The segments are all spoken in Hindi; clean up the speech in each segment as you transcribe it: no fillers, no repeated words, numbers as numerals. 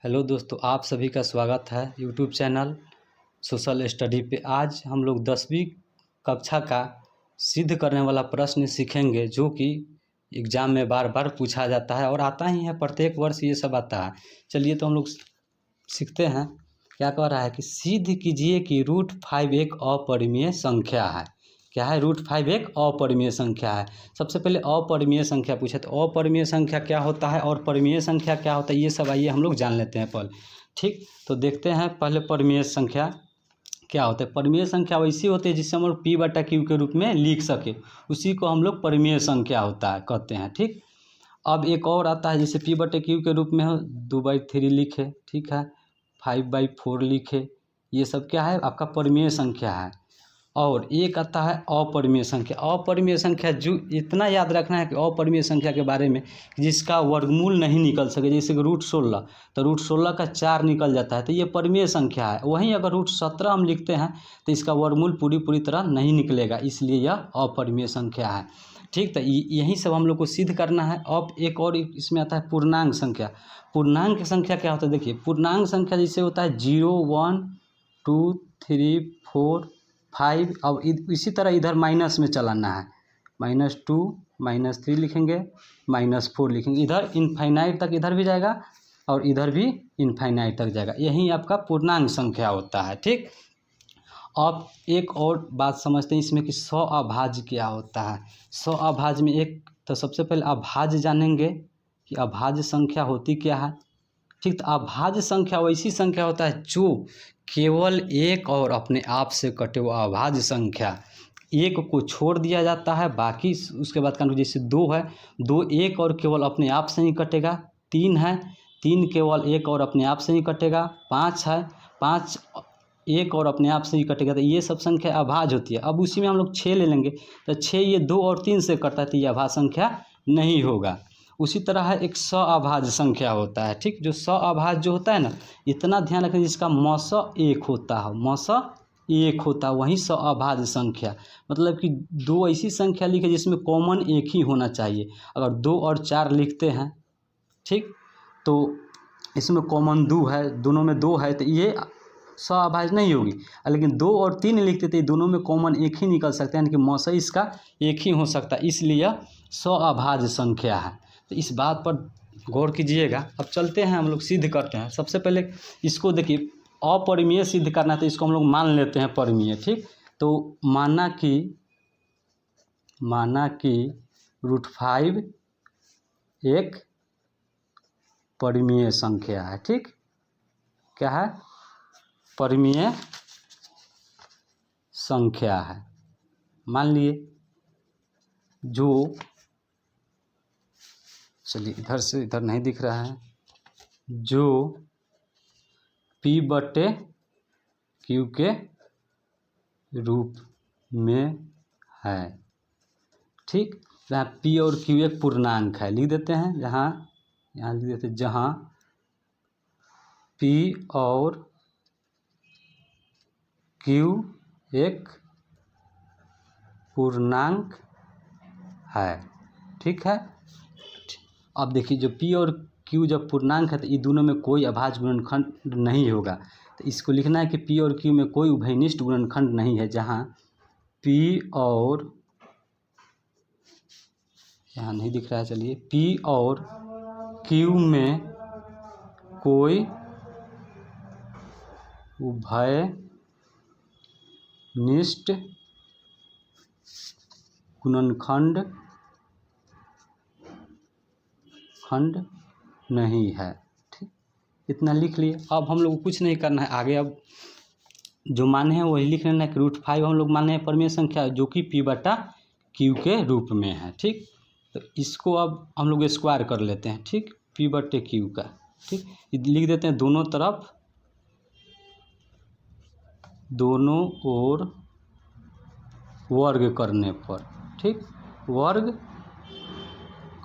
हेलो दोस्तों, आप सभी का स्वागत है यूट्यूब चैनल सोशल स्टडी पे। आज हम लोग 10वीं कक्षा का सिद्ध करने वाला प्रश्न सीखेंगे, जो कि एग्ज़ाम में बार बार पूछा जाता है और आता ही है, प्रत्येक वर्ष ये सब आता है। चलिए तो हम लोग सीखते हैं। क्या कह रहा है कि सिद्ध कीजिए कि √5 एक अपरिमेय संख्या है। क्या है? √5 एक अपरिमेय संख्या है। सबसे पहले अपरिमेय संख्या पूछे तो अपरिमेय संख्या क्या होता है और परिमेय संख्या क्या होता है, ये सब आइए हम लोग जान लेते हैं पहले। ठीक, तो देखते हैं पहले परिमेय संख्या क्या होता है। परिमेय संख्या वैसी होती है जिसे हम लोग P/Q के रूप में लिख सके, उसी को हम लोग परिमेय संख्या होता है कहते हैं। ठीक, अब एक और आता है जिसे P/Q के रूप में हो 2/3 लिखे, ठीक है, 5/4 लिखे, ये सब क्या है? आपका परिमेय संख्या है। और एक आता है अपरिमेय संख्या। अपरिमेय संख्या जो इतना याद रखना है कि अपरिमेय संख्या के बारे में जिसका वर्गमूल नहीं निकल सके, जैसे कि √16, तो √16 का 4 निकल जाता है तो ये परिमेय संख्या है। वहीं अगर √17 हम लिखते हैं तो इसका वर्गमूल पूरी तरह नहीं निकलेगा, इसलिए यह अपरिमेय संख्या है। ठीक, तो यही सब हम लोग को सिद्ध करना है। अब एक और इसमें आता है पूर्णांक संख्या। पूर्णांक संख्या क्या होता है? देखिए, पूर्णांक संख्या जैसे होता है 0, 1, 2, 3, 4, 5। अब इसी तरह इधर माइनस में चलाना है, -2, -3 लिखेंगे, -4 लिखेंगे। इधर इनफाइनाइट तक इधर भी जाएगा और इधर भी इनफाइनाइट तक जाएगा। यही आपका पूर्णांक संख्या होता है। ठीक, अब एक और बात समझते हैं इसमें कि सअभाज्य क्या होता है। सअभाज्य में एक तो सबसे पहले अभाज्य जानेंगे कि अभाज्य संख्या होती क्या है। ठीक, तो अभाज्य संख्या वैसी संख्या होता है जो केवल एक और अपने आप से कटे, वो अभाज्य संख्या। एक को छोड़ दिया जाता है, बाकी उसके बाद का जैसे 2 है, 2 एक और केवल अपने आप से ही कटेगा। 3 है, 3 केवल एक और अपने आप से ही कटेगा। 5 है, 5 एक और अपने आप से ही कटेगा। तो ये सब संख्या अभाज्य होती है। अब उसी में हम लोग 6 ले लेंगे तो 6 ये 2 और 3 से कटता है, तो ये अभाज्य संख्या नहीं होगा। उसी तरह है एक सअभाज्य संख्या होता है। ठीक, जो सअभाज्य जो होता है ना, इतना ध्यान रखें जिसका मस 1 होता है, मस 1 होता है, वही सअभाज्य संख्या। मतलब कि 2 ऐसी संख्या लिखे जिसमें कॉमन एक ही होना चाहिए। अगर 2 और 4 लिखते हैं, ठीक, तो इसमें कॉमन 2 है, दोनों में 2 है, तो ये सअभाज्य नहीं होगी। लेकिन 2 और 3 लिखते थे, दोनों में कॉमन एक ही निकल सकता है, यानी कि मस इसका एक ही हो सकता है, इसलिए सअभाज्य संख्या है। तो इस बात पर गौर कीजिएगा। अब चलते हैं, हम लोग सिद्ध करते हैं। सबसे पहले इसको देखिए, अपरिमेय सिद्ध करना है तो इसको हम लोग मान लेते हैं परिमेय। ठीक, तो माना कि √5 एक परिमेय संख्या है। ठीक, क्या है? परिमेय संख्या है। मान लिए जो, चलिए इधर से इधर नहीं दिख रहा है, जो P/Q के रूप में है। ठीक, जहाँ P और Q एक पूर्णांक है, लिख देते हैं, यहाँ लिख देते हैं, जहाँ P और Q एक पूर्णांक है। ठीक है, अब देखिए, जो P और Q जब पूर्णांक है तो ये दोनों में कोई अभाज्य गुणनखंड नहीं होगा। तो इसको लिखना है कि P और Q में कोई उभयनिष्ठ गुणनखंड नहीं है। जहाँ P और, यहाँ नहीं दिख रहा है, चलिए, P और Q में कोई उभयनिष्ठ गुणनखंड नहीं है। ठीक, इतना लिख लिए। अब हम लोग को कुछ नहीं करना है आगे। अब जो माने हैं वही लिख लेना है कि √5 हम लोग माने हैं परिमेय संख्या, जो कि P/Q के रूप में है। ठीक, तो इसको अब हम लोग स्क्वायर कर लेते हैं। ठीक, P/Q का, ठीक, लिख देते हैं दोनों तरफ, दोनों ओर वर्ग करने पर। ठीक, वर्ग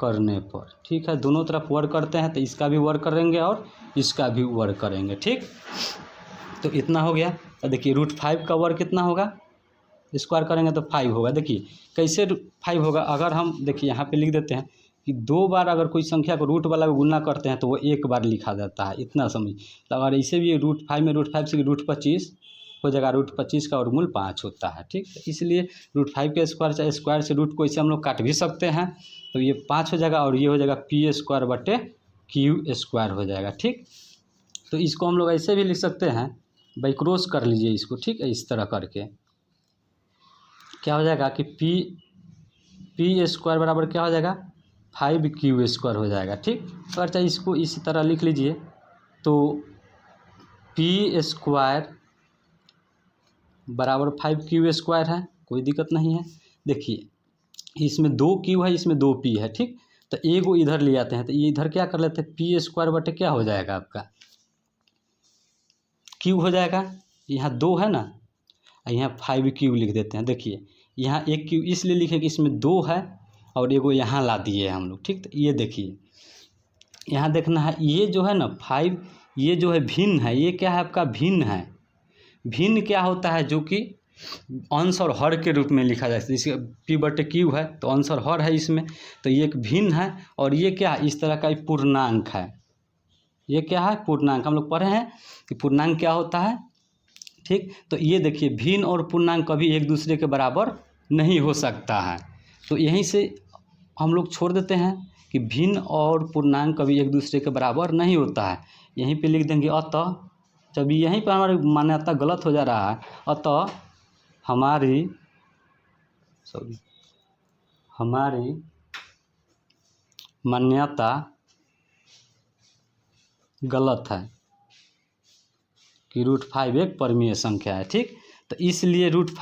करने पर, ठीक है, दोनों तरफ वर्ग करते हैं तो इसका भी वर्ग करेंगे और इसका भी वर्ग करेंगे। ठीक, तो इतना हो गया। तो देखिए, √5 का वर्ग कितना होगा? स्क्वायर करेंगे तो 5 होगा। देखिए कैसे 5 होगा, अगर हम देखिए यहाँ पे लिख देते हैं कि 2 बार अगर कोई संख्या को रूट वाला को गुना करते हैं तो वो 1 बार लिखा जाता है, इतना समझ। तो अगर इसे भी √5 में √5 से √25 हो जाएगा, √25 का वर्गमूल 5 होता है, ठीक। तो इसलिए √5 के स्क्वायर चाहे स्क्वायर से रूट को इसे हम लोग काट भी सकते हैं, तो ये 5 हो जाएगा और ये हो जाएगा p² हो जाएगा, ठीक। तो इसको हम लोग ऐसे भी लिख सकते हैं, बाई क्रॉस कर लीजिए इसको, ठीक है। इस तरह करके क्या हो जाएगा कि p² बराबर क्या हो जाएगा 5q² हो जाएगा, ठीक। अगर चाहे इसको इसी तरह लिख लीजिए तो p² बराबर 5q² है, कोई दिक्कत नहीं है। देखिए इसमें 2 q है, इसमें 2 p है, ठीक। तो एगो इधर ले आते हैं, तो ये इधर क्या कर लेते हैं p² बटे क्या हो जाएगा आपका q हो जाएगा। यहाँ 2 है ना, यहाँ 5q लिख देते हैं। देखिए यहाँ 1q इसलिए लिखे कि इसमें 2 है और एगो यहाँ ला दिए हम लोग, ठीक। तो ये देखिए यहाँ देखना है, ये जो है ना 5, ये जो है भिन्न है, ये क्या है आपका भिन्न है। भिन्न क्या होता है, जो कि अंश और हर के रूप में लिखा जाता है। जैसे p/q है तो अंश और हर है इसमें, तो ये एक भिन्न है। और ये क्या है, इस तरह का एक पूर्णांक है। ये क्या है, पूर्णांक। हम लोग पढ़े हैं कि पूर्णांक क्या होता है, ठीक। तो ये देखिए भिन्न और पूर्णांक कभी एक दूसरे के बराबर नहीं हो सकता है। तो यहीं से हम लोग छोड़ देते हैं कि भिन्न और पूर्णांक कभी एक दूसरे के बराबर नहीं होता है। यहीं पे लिख देंगे अतः, जब यहीं पर हमारी मान्यता गलत हो जा रहा है, अतः हमारी मान्यता गलत है कि √5 एक परिमेय संख्या है, ठीक। तो इसलिए √5